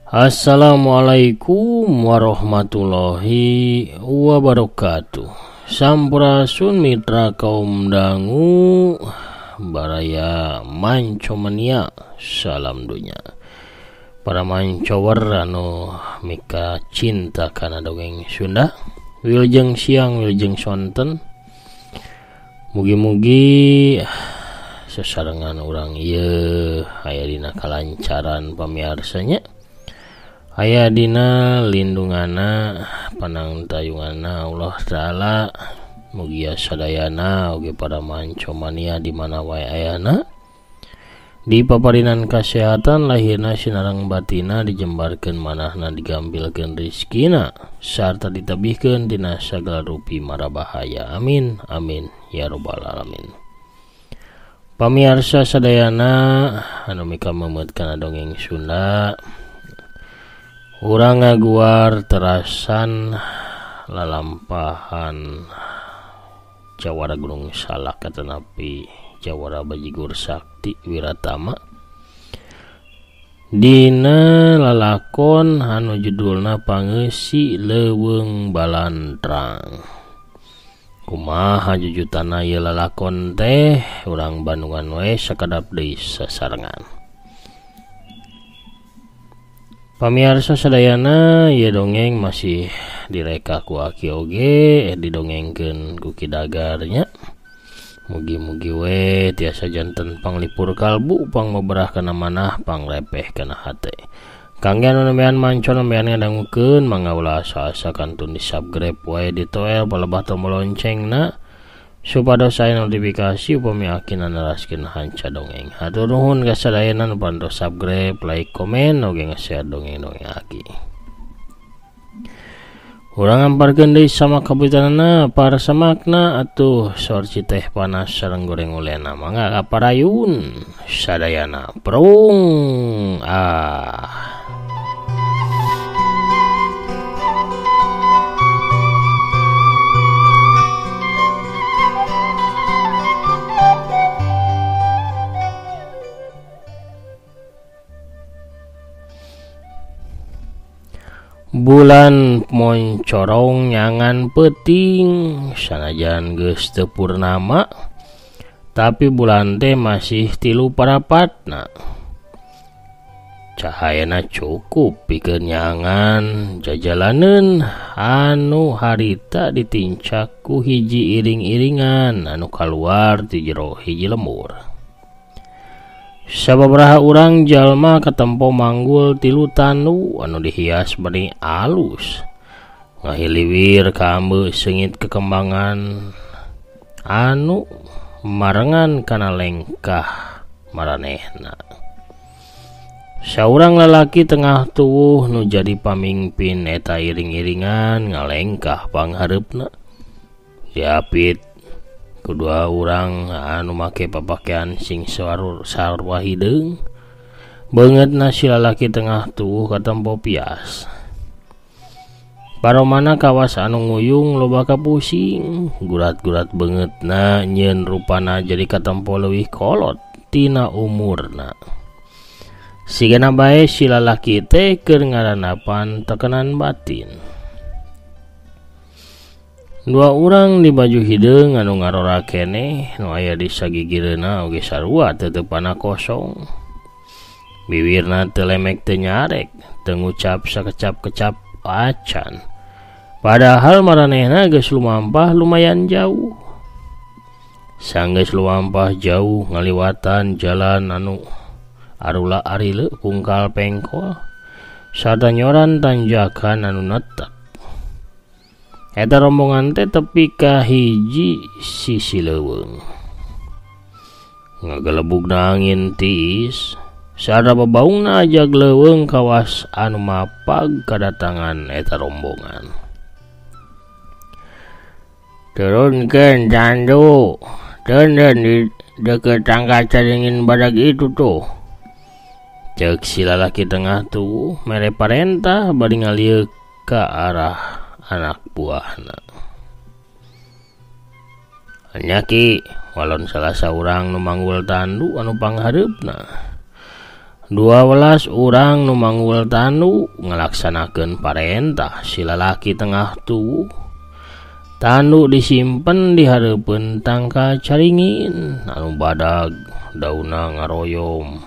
Assalamualaikum warahmatullahi wabarakatuh. Sampurasun mitra kaum dangu baraya mancomania salam dunya. Para mancower anu mika cinta kana dongeng Sunda, wilujeng siang wilujeng sonten. Mugi-mugi sesarengan urang ieu aya dina kalancaran pamiarsanya. Aya dina lindunganna panangtayunganna Allah Ta'ala. Mugia sadayana oge para mancomania di mana wae ayana, di paparinan kasehatan lahirna sinareng batina dijembarkeun manahna digambilkeun rizkina sarta ditabihkeun tina sagala rupi mara bahaya. Amin amin ya rabbal alamin. Pamirsa sadayana anu mika memet kana dongeng Sunda, urang ngaguar terasan lalampahan Jawara Gunung Salak atanapi Jawara Bajigur Sakti Wiratama dina lalakon anu judulna Pangeussi Leuweung Balantrang. Kumaha jujutana ieu lalakon teh, urang Bandungan we sakadap deui sasarengan. Pamirsa sadayana ieu dongeng masih direka ku Aki oge didongengkeun ku Kidagarnya. Mugi-mugi we tiasa janten panglipur kalbu, pangmeberah kana manah, panglepeh kana hate. Kangge anu nembean mancon nembean ngadangukeun mangga ulah asa-asa kantun di subscribe wae di toel palebah tombol loncengna supados aya notifikasi upami Aki naraskeun hanca dongeng. Hatur nuhun ka sadayana nu pantos subscribe, like, komen oge nge-share dongeng-dongeng Aki. Urang amparkeun deui sama kabutanana para samakna atuh sorci teh panas sareng goreng ulena mangga kaparayun sadayana prung Bulan moncorong nyangan peuting, sanajan geus teu purnama tapi bulan teh masih 3 parapatna. Cahayana cukup pikeun nyangan jajalaneun anu harita ditincak ku hiji iring-iringan anu kaluar ti jero hiji lembur. Sababaraha urang jalma katempo manggul tilu tanu anu dihias bani alus, ngahiliwir ka ambeuk seungit kekembangan anu marengan kana lengkah maranehna. Saurang lalaki tengah tuwuh nu jadi pamingpin eta iring-iringan ngalengkah panghareupna. Diapit kedua urang anu make papakean sing sarwa hideung, beungeutna si lalaki tengah tuwuh katempo pias. Paromana kawas anu nguyung loba kapusing, gurat-gurat beungeutna nyeun rupana jadi katempo leuwih kolot tina umurna. Sigana bae si lalaki teh keur ngaranapan tekanan batin. Dua urang di baju hideung anu ngarora keneh nu aya di sagigireuna oge sarua teteupana kosong. Bibirna teu lemek teu nyarek, teu ngucap sakecap-kecap acan. Padahal maranehna geus lumampah lumayan jauh. Sanggeus lumampah jauh ngaliwatan jalan anu arula arileu pungkal pengkol sarta nyoran tanjakan anu netek. Eta rombongan teh tepi ka hiji sisi leuweung. Ngagelebugna angin tiis, sarta babaungna ajag leuweung kawas anu mapag kadatangan eta rombongan. Turunkeun candu, teuneun di deukeut tangga caringin badag itu tuh. Ceuk si lalaki tengah tuh mere parentah bari ngalieuk ka arah anak buahna. Nyaki walon salah saurang nu manggul tandu anu panghareupna. 12 urang nu manggul tandu ngalaksanakeun parentah si lalaki tengah tuwuh. Tandu disimpen di hareupeun tangka caringin anu badag dauna ngaroyom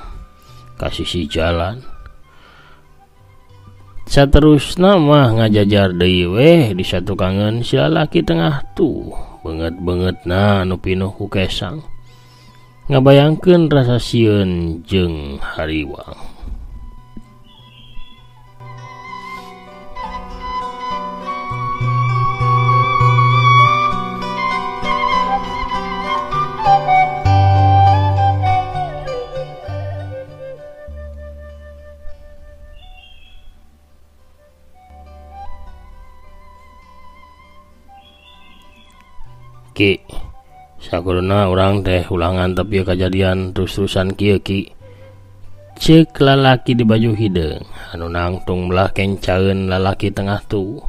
ka sisi jalan. Saterusna mah ngajajar deui weh di satukangeun si lalaki tengah tuwuh. Beungeut-beungeutna anu pinuh ku kesang ngabayangkeun rasa sieun jeung hariwang. Ki, sakuruna orang teh ulangan tapi kejadian terus-terusan kieu Ki. Ceuk lalaki di baju hideung anu nangtung belah kencaeun lalaki tengah tuwuh.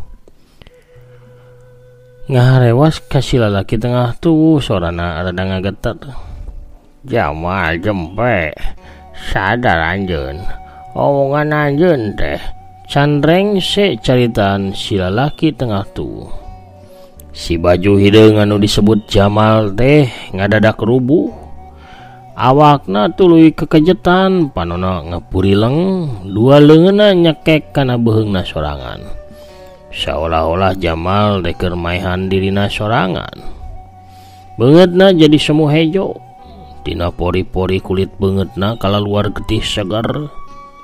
Ngaharewas ka si lalaki tengah tuwuh sorana rada ngageter. Jamal jempe, sadar anjeun. Omongan anjeun teh candreng se caritaan si lalaki tengah tuwuh. Si baju hideung anu disebut Jamal teh ngadadak rubuh. Awakna tuluy kekejetan panonna ngapurileng, dua leungeunna nyekek kana beuheungna sorangan. Seolah-olah Jamal teh keur maehan dirina sorangan. Beungeutna jadi semu hejo. Tina pori-pori kulit beungeutna kalaluar getih segar.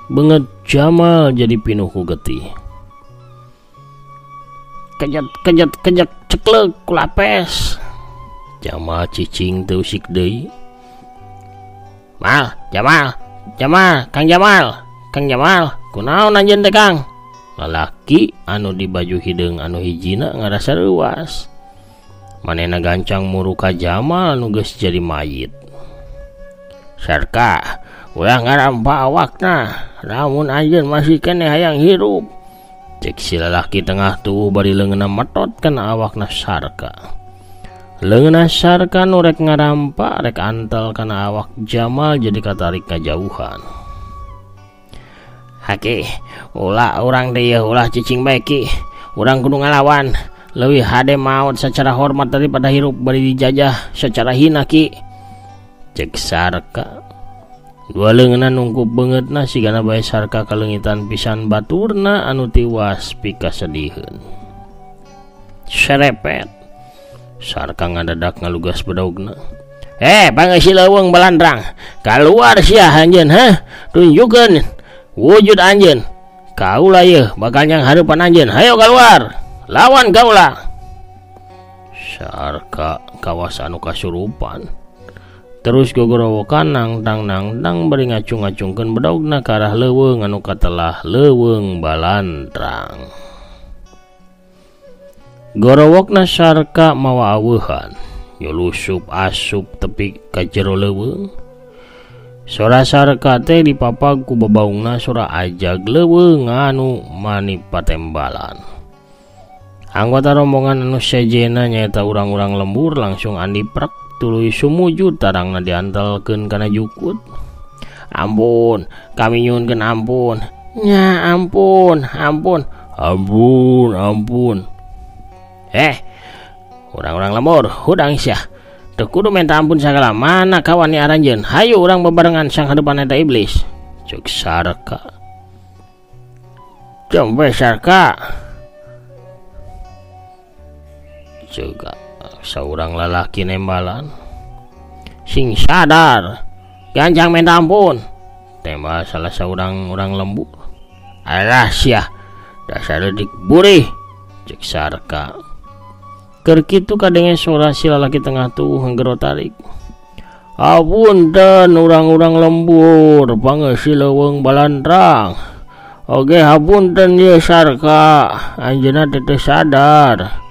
Beungeut Jamal jadi pinuh ku getih. Kejat ceklek kulapes. Jamal cicing teu usik deui. Jamal, Kang Jamal, kunaon anjeun teh Kang? Lalaki anu di baju hideung anu hijina ngarasa reuas. Manehna gancang muru ka Jamal anu geus jadi mayit. Sarka, ulah ngarampa awakna, lamun anjeun masih keneh hayang hirup. Cek si lalaki tengah tuwuh bari leungeunna metot kana awakna Sarka. Leungeunna Sarka nu rek ngarampa rek antel kana awak Jamal jadi katarik kajauhan. Haki, ulah urang teh ulah cicing bae Ki. Urang kudu ngalawan. Leuwih hade maot secara hormat daripada hirup bari dijajah secara hina Ki. Cek Sarka. Dua leungeunna nungkup beungeutna sigana bae Sarka kaleungitan pisan baturna anu tiwas pikasediheun. Serepet. Sarka ngadadak ngalugas bedaugna. Pangeus leuweung balandrang. Kaluar sia anjeun tunjukkeun wujud anjeun. Kaula ieu bakal nyang hareupan anjeun. Hayo kaluar. Lawan kaula. Sarka kawas anu kasurupan. Terus gogorowokan nangtang bari ngacung-ngacungkeun bedaugna ka arah leuweung anu katelah leuweung balandrang. Gorowokna Sarka mawa aweuhan, nyulusup asup tepi ka jero leuweung. Sora Sarka teh dipapag ku babaungna sora ajag leuweung anu mani patembalan. Anggota rombongan anu sejena nyaeta urang-urang lembur langsung andiprek tuluy sumujud tarangna diantelkeun kana jukut. Ampun, kami nyuhunkeun ampun. Nya ampun. Urang-urang lembur, hudang sia. Teu kudu minta ampun sagala mana kawan ni aranjeun. Hayu urang bebarengan sang hadepan eta iblis. Cek Sarka. Jombe Sarka. Juga saurang lalaki nembalan. Sing sadar, gancang minta ampun. Tembak salah saurang urang lembur. Alah sia, dasar leutik burih. Cek Sarka. Keur kitu kadengen suara si lalaki tengah tuwuh nggero tarik. Hapunten urang-urang lembur, pangeus leuweung balandrang. Oge hapunten ye Sarka, anjeunna teu sadar.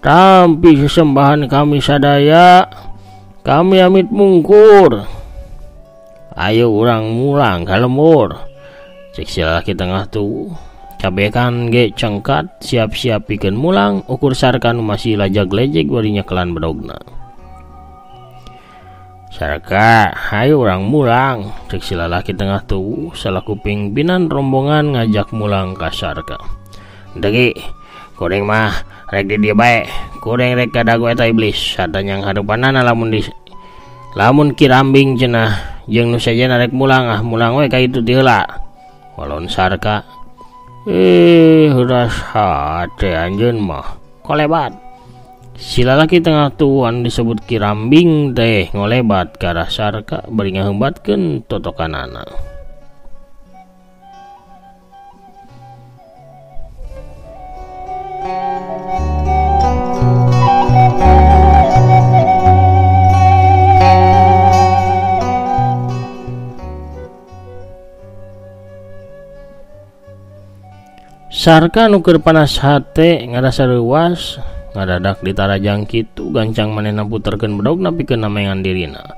Tampi sesembahan kami sadaya, kami amit mungkur. Ayo urang mulang ka lembur. Cek si lalaki tengah tuwuh. Cabekan ge cengkat siap-siap pikeun mulang ukur Sarka nu masih lajag lejeg bari nyekelan bedaugna. Sarka, hayu urang mulang, cek si lalaki tengah tubuh salaku pimpinan rombongan ngajak mulang ka Sarka. Degi, kuring mah rek di dia bae, kuring rek kadago eta iblis, satanyang hadepanana lamun kirambing cenah jeung nu sajana rek mulang we ka itu ti heula. Walon Sarka, uras hate anjeun mah kolebat. Si lalaki tengah tuan disebut kirambing teh ngolebat ke arah Sarka bari ngaheumbatkeun totokanana. Sarka nu keur panas hate ngarasa reuwas ngadadak di tarajang kitu gancang manehna puterkeun bedogna pikeun namengan dirina.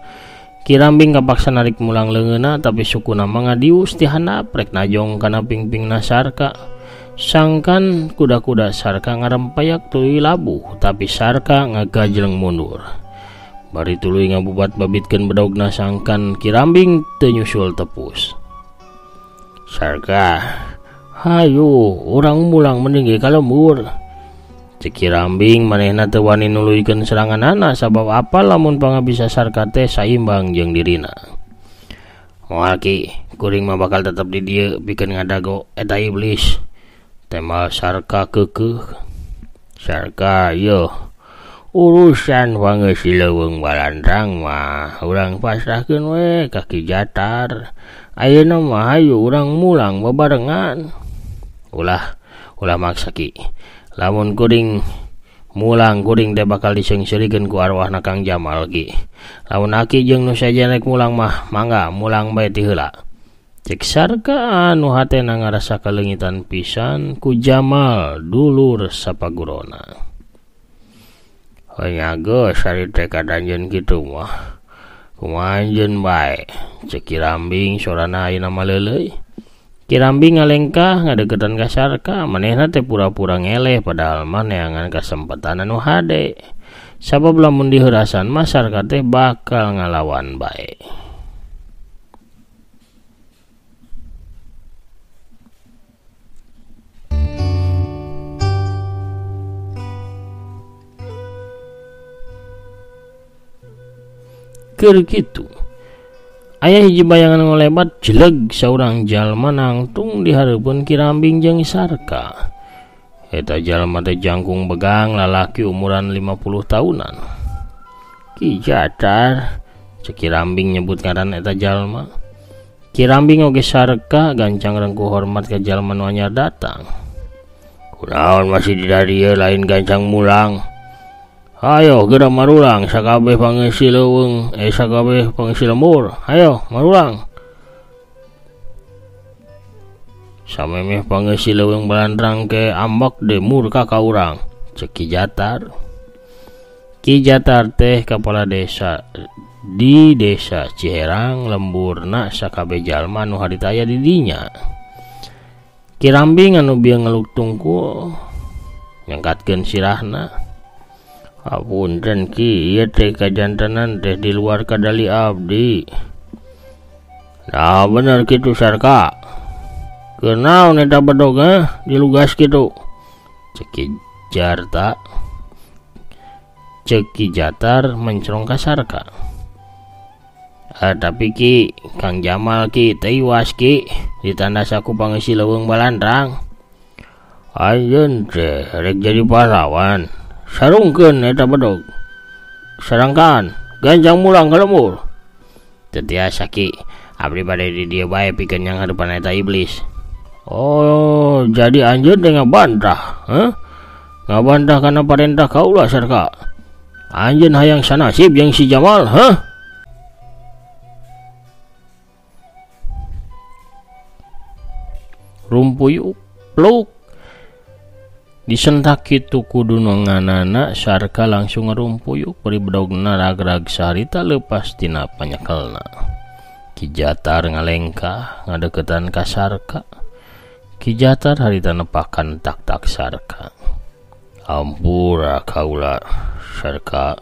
Kirambing kapaksa narik mulang leungeunna tapi sukuna mangadius ti handap rek najong kana pingpingna Sarka. Sangkan kuda-kuda Sarka ngarempayak tuluy labuh tapi Sarka ngagajleng mundur. Bari tuluy ngabubat babitkeun bedogna sangkan kirambing teu nyusul tepus. Sarka, hayu urang mulang mending ge kalembur. Cek kirambing manehna teu wani nuluykeun seranganana sabab apa lamun pangabisa Sarka teh saimbang jeung dirina. Moal ki, kuring mah bakal tetep di dieu pikeun ngadago eta iblis. Tembal Sarka keukeuh. Sarka, yeuh. Urusan pangeussi leuweung Balandrang mah urang pasrahkeun we ka Ki Jatar. Ayeuna mah hayu urang mulang bebarengan. Ulah maksa ki. Lamun kuring mulang kuring teh bakal disengsirikeun ku arwahna Kang Jamal ki. Lamun aki jeung nu sajana rek mulang mah mangga mulang bae ti heula. Cek Sarka anu hatena ngarasa kalengitan pisan ku Jamal dulur sapagurona. Hanya geus ari teh kadanjeun kitu mah. Kumaha anjeun bae. Cek kirambing sorana ayeuna mah leuleuy. Kirambing ngalengkah ngadeukeutan ka Sarka, manehna teh pura-pura ngeleh padahal mah neangan kasempatan anu hade. Sabab lamun diheurasan mah Sarka teh bakal ngalawan bae. Keur kitu aya hiji bayangan ngolebat jeleg saurang jalma nangtung di hareupeun kirambing jeung Sarka. Eta jalma teh jangkung begang lalaki umuran 50 tahunan. Ki Jatar, cek kirambing nyebut ngaran eta jalma. Kirambing oge Sarka gancang rengku hormat ka jalma nu anyar datang. Kunaon masih di dieu lain gancang mulang. Hayo geura marulang sakabeh pangeussi leuweung sakabeh pangeussi lembur. Hayo marulang. Samemeh pangeussi leuweung Balandrang ke ambak de murka ka urang. Cek Ki Jatar. Ki Jatar teh kepala desa di desa Ciherang lemburna sakabeh jalma nu haritaya di dinya. Kirambing anu bieu ngeluk tungkul nyangkatkeun sirahna. Apunten Ki, ieu teh kajantenan teh di luar kadali abdi. Nah bener kitu Sarka. Kenaon eta bedog dilugas kitu. Cek Ki Jatar mencrong ka Sarka. Tapi Ki, Kang Jamal Ki teuwas Ki ditandas aku pangeussi leuweung Balandrang. Anjeun teh rek jadi pahlawan. Sarungkeun eta bedog. Sarangkan gancang mulang ka lembur. Teu tiasa Ki, abdi bade di dieu bae pikeun yang hadepan eta iblis. Oh, jadi anjeun teh ngabantah, ngabantah kana parentah kaula Sarka. Anjeun hayang sanasib jeung si Jamal, Rumpuyuk pluk disentak kitu kudu nganana Sarka langsung ngerumpuyuk beri bedogna ragrag sarita leupas tina panyekelna. Ki Jatar ngalengkah ngadeuketan ka Sarka. Ki Jatar harita nepakan tak-tak Sarka. Ampura kaula Sarka.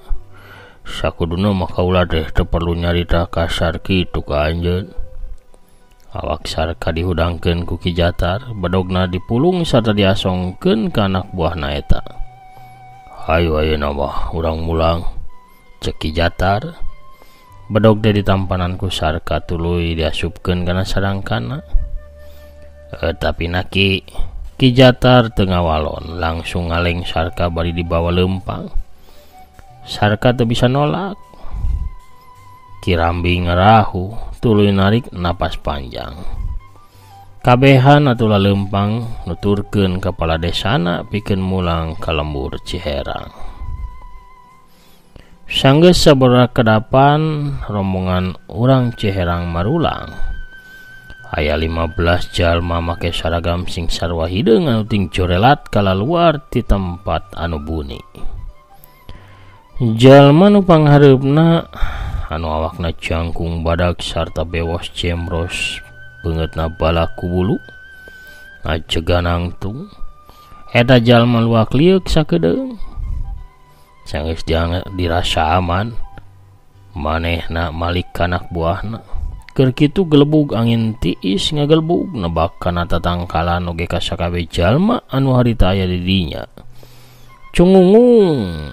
Sakuduna maka ulah teh teu perlu nyarita kasar kitu ka anjeun. Awak Sarka dihudangkeun ku Ki Jatar, badogna dipulung sarta diasongkeun ka anak buahna eta. Hayu ayeuna mah urang mulang, cek Ki Jatar. Badog teh ditampanan ku Sarka tuluy diasupkeun kana sarangkana. Tapi naki Ki Jatar teu ngawalon, langsung ngaleng Sarka bari dibawa lempang. Sarka teu bisa nolak. Ki Rambi ngarahu, tuluy narik napas panjang. Kabehan atulah lempang nuturkeun kepala desana pikeun mulang ka lembur Ciherang. Sanggeus sabaraha kedapan rombongan urang Ciherang marulang. Aya 15 jalma make saragam sing sarua hideung anu ting jorelat kalaluar ti tempat anu buni. Jalma nu panghareupna anu awakna jangkung badak sarta bewos cemros beungeutna balaku bulu ngajegan nangtung. Eta jalma luak liuk sakedeung. Sanggeus dirasa aman, manehna malik anak buahna. Keur kitu gelebug angin tiis ngagelbug nebak kana tatangkalan oge ka sakabe jalma anu harita aya di dinya. Cungungung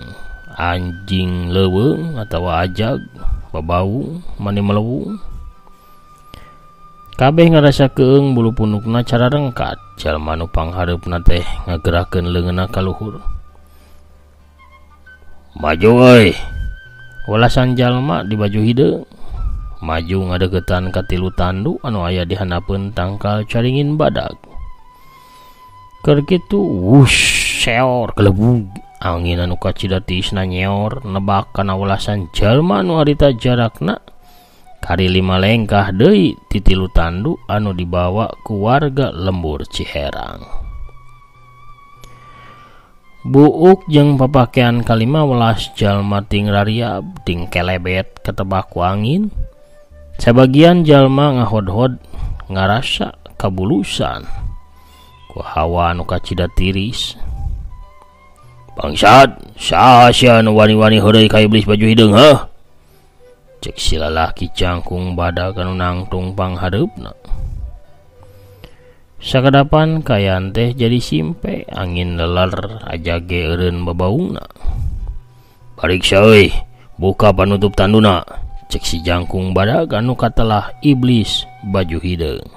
anjing leuweung atawa ajag babau mani melewung. Kabeh ngarasa keung bulu punukna cara rengkat. Jalma nu panghareupna teh ngagerakeun leungeunna ka luhur. Maju euy. Walasan jalma di baju hideung. Maju ngadeukeutan ka tilu tandu anu aya di handapeun tangkal caringin badag. Keur kitu wush seor kelebug. Angin anu kacidatisna nyeor nebak kana welasan jalma anu harita jarakna kari 5 lengkah deui ti tilu tandu anu dibawa ku warga lembur Ciherang. Buuk jeung papakean ka 15 jalma ting rariab ting kelebet ketebak ku angin. Sabagian jalma ngahodhod ngarasa kabulusan ku hawa anu kacidat tiris. Bangsat, saha sia nu wani-wani heureui ka iblis baju hideung heuh? Cek si lalaki cangkung badag anu nangtung panghareupna. Sakadapan kayan teh jadi simpe, angin leler ajage eureun babaungna. Pariksa euy, buka panutup tanduna. Cek si jangkung badag anu katelah iblis baju hideung.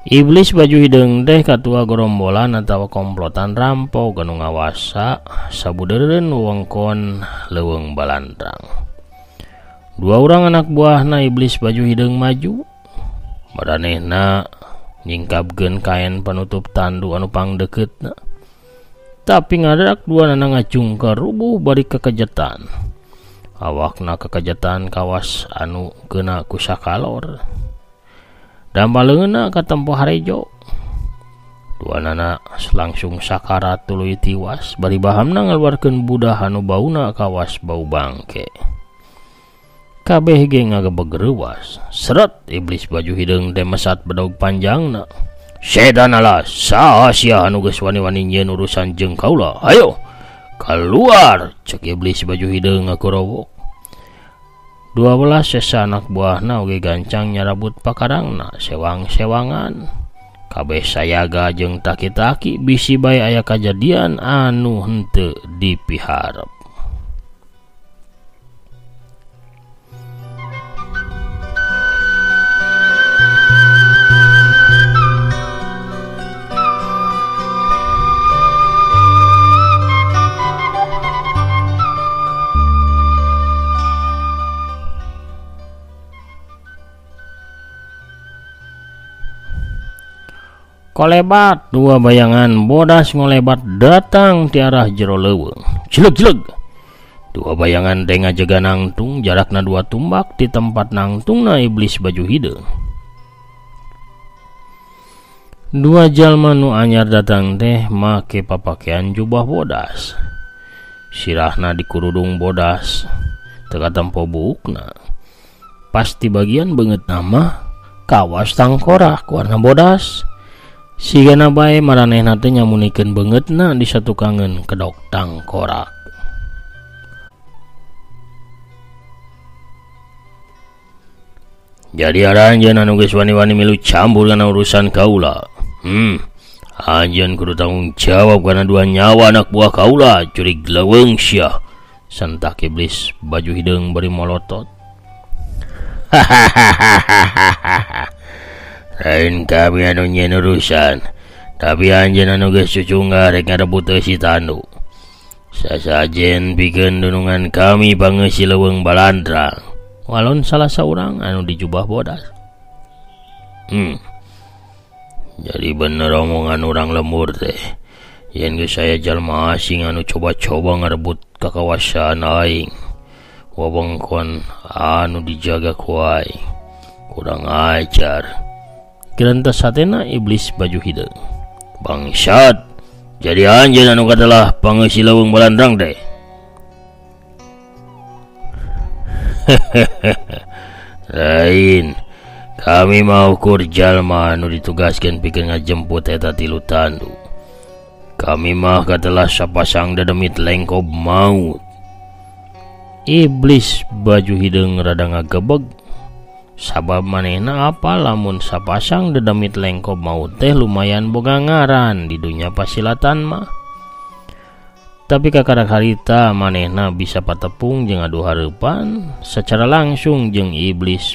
Iblis baju hideung teh katua gerombolan atawa komplotan rampok anu ngawasa sabudeureun wewengkon leuweung Balandrang. 2 urang anak buahna iblis baju hideung maju. Maranehna nyingkapkeun kain penutup tandu anu pangdekeutna. Tapi ngadadak 2 nana ngacungker rubuh bari kekejetan. Awakna kekejetan kawas anu keuna ku sakalor. Dambaleunna ka tempo harejo. 2 nana langsung sakarat tuluy tiwas bari bahamna ngaluarkeun budah anu bauna kawas bau bangke. Kabeh ge ngagebeg reuwas. Seret iblis baju hideung teh mesat bedog panjangna. Setan alas, saha sia anu geus wani-wani nyieun urusan jeung kaula? Hayo keluar, cek iblis baju hideung ngakurowok. 12 sesa anak buahna oge gancang nyarabut pakarangna sewang-sewangan. Kabeh sayaga jeung taki-taki bisi bae aya kajadian anu henteu dipiharep. Kolebat 2 bayangan bodas ngolebat datang ti arah jero leuweung. Jeleg-jeleg. 2 bayangan teh ngajegan nangtung jarakna 2 tumbak di tempat nangtungna iblis baju hideung. 2 jalma nu anyar datang teh make papakean jubah bodas. Sirahna dikurudung bodas teu katempo buukna. Pasti bagian beungeut nama kawas tangkorak warna bodas. Sigana bae maranehna teh nyamunikeun beungeutna disatukangeun kedok tangkorak. Jadi ada anjeun anu geus wani-wani milu campur kana urusan kaula. Anjeun kudu tanggung jawab karena dua nyawa anak buah kaula curig leuweung sia. Sentak iblis baju hideung bari molotot. Lain kami anu nyeun urusan, tapi anjeun anu geus cucungga rek ngarebut si Tandu. Sasajen pikeun dunungan kami pangeus leuweung balandrang. Walon salah seorang anu dijubah bodas. Jadi bener omongan orang lemur teh. Yen geus saya jalma asing anu coba-coba ngarebut kakawasan aing. Wewengkon anu dijaga ku aing. Kurang ajar. Kirantos satena iblis baju hideung. Bangsat. Jadi anjeun anu katelah pangeus leuweung balandrang teh. Lain, kami mau ukur jalma anu ditugaskan pikeun ngajemput eta tilu Tandu. Kami mah katelah sapasang dedemit lengkob maut. Iblis baju hideung rada ngagebeg. Sabab manehna apa lamun sapasang dedemit lengkob maut teh lumayan boga ngaran di dunia pasilatan mah. Tapi kakara harita manehna bisa patepung jeung adu hareupan secara langsung jeung iblis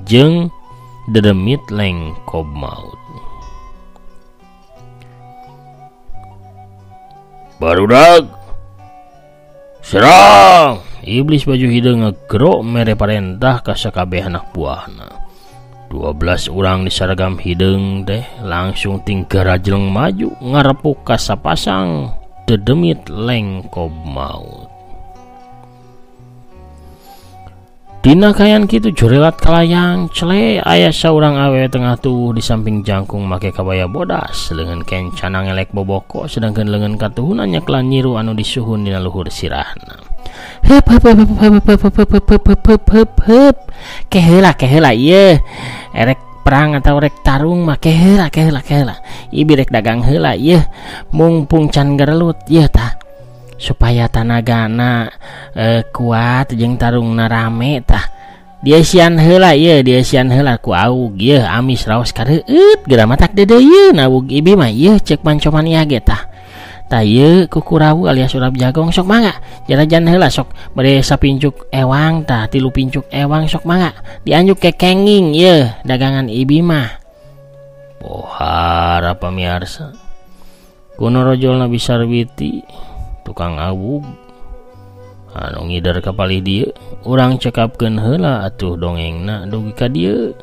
jeung dedemit lengkob maut. Barudak serang! Iblis baju hideung ngegero mere parentah ka sakabeh anak buahna. 12 urang disaragam hideung teh langsung tingkah rajleng maju ngarepuk ka sapasang dedemit lengkob maut. Dina kayan kitu jurelat kalayang cele aya saurang awewe tengah tuh di samping jangkung make kabaya bodas leungeun kencana ngelek boboko sedangkan leungeun katuhuna nyeklan nyiru anu disuhun dina luhur sirahna. Hep keheula ieu erek perang atau rek tarung mah keheula ibi rek dagang heula ieu mungpung can gerelut ieu tah supaya tanagana kuat jeung tarungna rame tah dia sian heula ku aug ieu amis raos kareueut geura matak dedeyeun aug ibi mah ieu ceuk pancoman ieu ge tah ieu kukurawu alias urap jagong sok mangga jarajan heula sok bade sapincuk ewang tah 3 pincuk ewang sok mangga dianjuk kekenging ieu dagangan ibi mah. Pohara pamirsa kuno rojolna Bisarwiti tukang awug anu ngidar ka palih dieu urang cekapkeun heula atuh dongengna dugi ka dieu.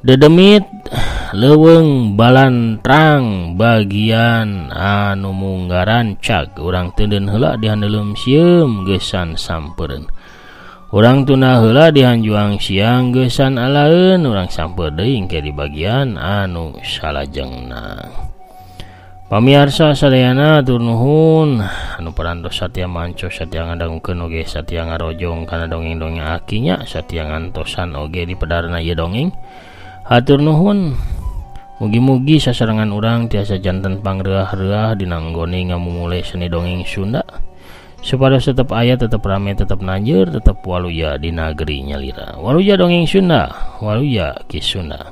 Dedemit leuweung balantrang bagian anu munggaran cag urang teudeun heula dihandeuleum sieum geusan sampeureun. Urang tuna heula dihanjuang siang geusan alaeun urang sampeur deui engke di bagian anu salajengna. Pamirsa sadayana atur nuhun anu parantos satya manco satya ngadangukeun oge satya ngarojong kana dongeng-dongeng akinya satya ngantosan oge di pedarna ieu dongeng. Hatur nuhun. Mugi-mugi sasarangan urang tiasa janten pangreuah-reuah dina nggone ngamumule seni dongeng Sunda. Supados tetep aya, tetep rame, tetep nanjeur, tetep waluya di nagari nyalira. Waluya dongeng Sunda, waluya ki Sunda.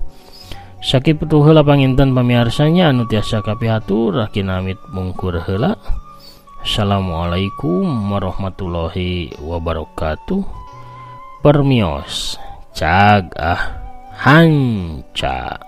Sakit putuh heula panginten pamiarsanya anu tiasa kapihatur rakinamit mungkur heula. Assalamualaikum warahmatullahi wabarakatuh. Permios cag hanca.